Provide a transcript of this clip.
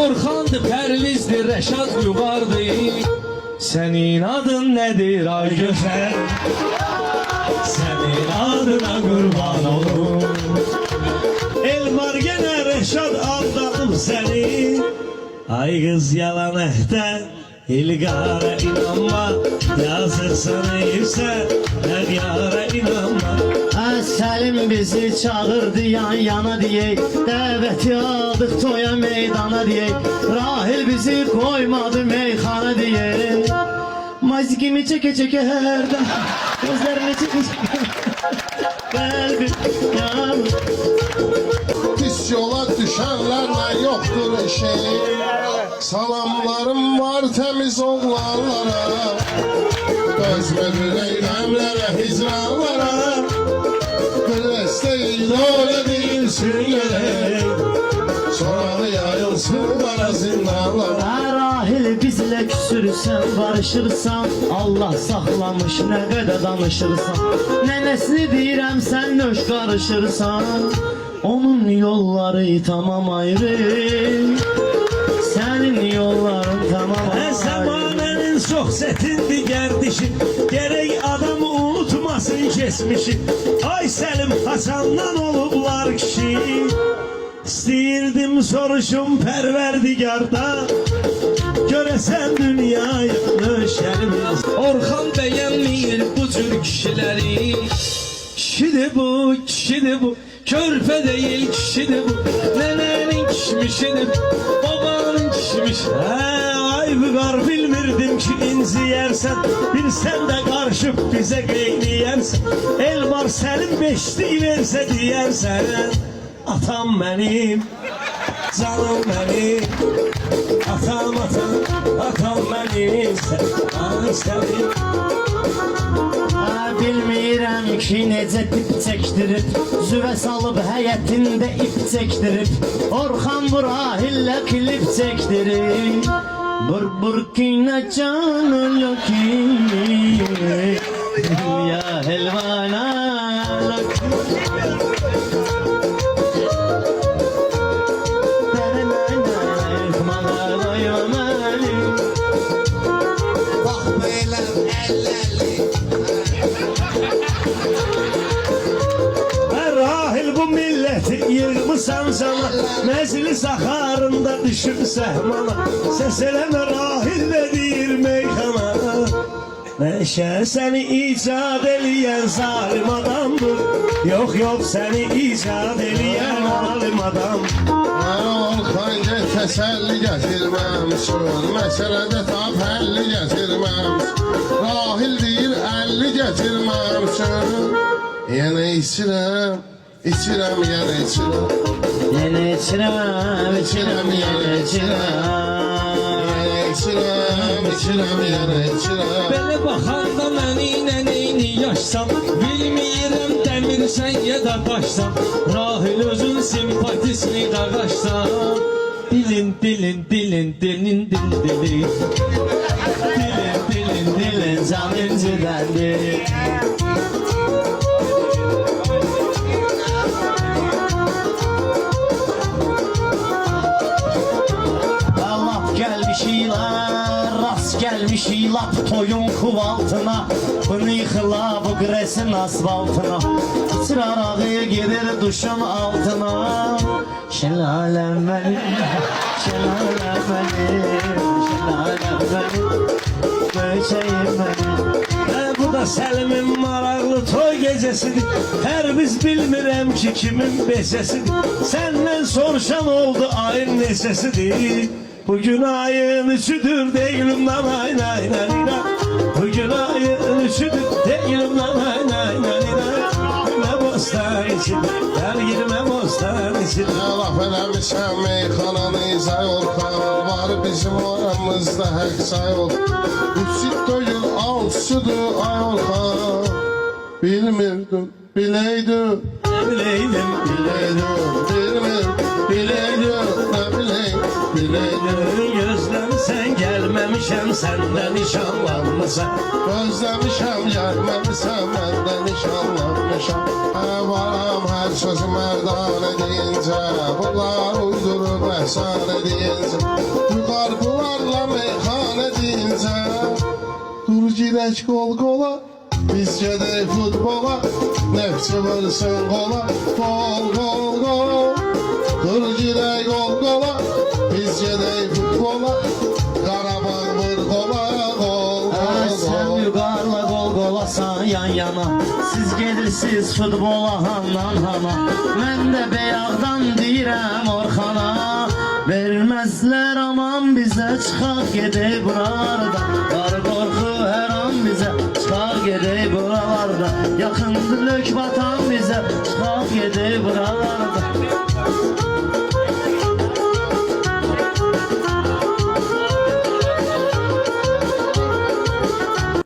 Orxandı, Pərvizdi, Rəşad Yuvardı. Sənin adın nədir ay gözəl? Sənin adına qurban olum. Elmar gene Rəşad aldanıb səni. Ay qız yalan əhdə İlqara inanma, yazırsan eyirsən, Əryara inanma. Səlim bizi çağırdı yan yana diyey, dəvəti aldıq toya meydana diyey, Rahil bizi koymadı meyxana diyey. Mazgimi çeke çeke hərdən, gözlərini çeke çeke qəlbim yanır. Pis yola düşənlərlə yoxdur şey. Salamlarım var təmiz oğlanlara, dözmədir eyləmlərə, hicranlara. Qres deyil, öyle deyil sürülərək, soralı yayılsın qara zindanlara. Rahil bizlə küsürsən, barışırsan, Allah saxlamış nə qədər danışırsan. Nənəsini deyirəm sən nöş qarışırsan, onun yolları tamam ayrı, sənin yolların tamam ayrı. Zəmanənin çox çətindir gərdişi, gərək adamı unutmasın keçmişi. Ay Səlim Hasandan olublar kişi, İstəyirdim soruşum Pərverdigarda, görəsən dünyayı nöşərimiz. Orxan bəyənmir bu cür kişiləri. Kişidir bu, kişidir bu, körpə deyil kişidir bu. Nənənin kişmişidir, babanın kişmiş. Ay vüqar bilmirdim ki inciyərsən, bilsən də qarışıb bizə qeyniyərsən. Elmar Səlim beşlik versə deyərsən, atam mənim, canım mənim. Atam, atam, atam mənim, sən sənin. Bilmirəm ki necə dip çəkdirib, züvə salıb həyətində ip çəkdirib, Orxan bu Rahillə klip çəkdirib. Burkina canı ki ya helvana Bax belə əlləli. Rahil bu milləti yığmısan sana, məclis axarında düşüb səhmana. Səs eləmə Rahil də deyir meyxana. Məşə səni icad eləyən zalim adamdır, yox yox səni icad eləyən alim adam. Orxan get təsəlli gətirməmişsin, məsələdə tam həlli gətirməmişsin. Rahil deyir 50 gətirməmişsin. Yenə içirəm, içirəm, yenə içirəm. Yenə içirəm, içirəm, yenə içirəm. Yenə içirəm, içirəm, yenə içirəm. Belə baxanda məni ilə eyni yaşsam, bilmirəm dəmirsən ya da daşsam. Rahil özün simpatisini qaqaşsam, dilin, dilin, dilin, dilin, dilin, dilin. Dilin, dilin, dilin, can incirəndir. Rast gelmişik lap toyun kuvaltına, bunu yıkıla bu gresin asfaltına, sıçrarak gelir duşun altına. Şelalem benim, şelalem benim, şelalem benim, böceğim benim. Bu da Səlimin maraqlı toy gecəsidir, hər biz bilmirəm ki kimin beçəsidir. Səndən soruşan oldu ayın neçəsidir, bugün ayın üçüdür değilim lan ay nay nay nay. Bugün ayın üçüdür değilim lan ay nay nay nay. Girme bostan içine, gel girme bostan içine. Laf eləmişəm meyxananı izay Orxan, var bizim aramızda həq say ol. Üstü doyur al südü ay Orxan, bilmirdim bileydim. Ne bileydim, Bileydim, bilmirdim bileydim, ne bileydim, bileydim. gözlem sen gelmem Gözləmişəm səndən nişanlanmısan. Gözləmişəm gəlməlisən məndən nişanlanmışam. Varam hər sözü mərdanə deyincə, bunlar uydurub əfsanə deyincə, yuxarılarla meyxanə deyincə, dur girək qol qola, biz gedək futbola, nefçi vursun qola, qol qol qol. Dur girək qol qola, biz gedək futbola, Qarabağ vur qola, qol qol Sen qol. yukarıla kol kolasan yan yana. Siz gelirsiniz futbola handan hana. Ben de beyağdan deyirəm Orxana. Vermezler aman bize, çıxaq gedək buralarda. Var qorxu hər an bize, çıxaq gedək buralarda. Yaxındır lök batan bize, çıxaq gedək buralarda.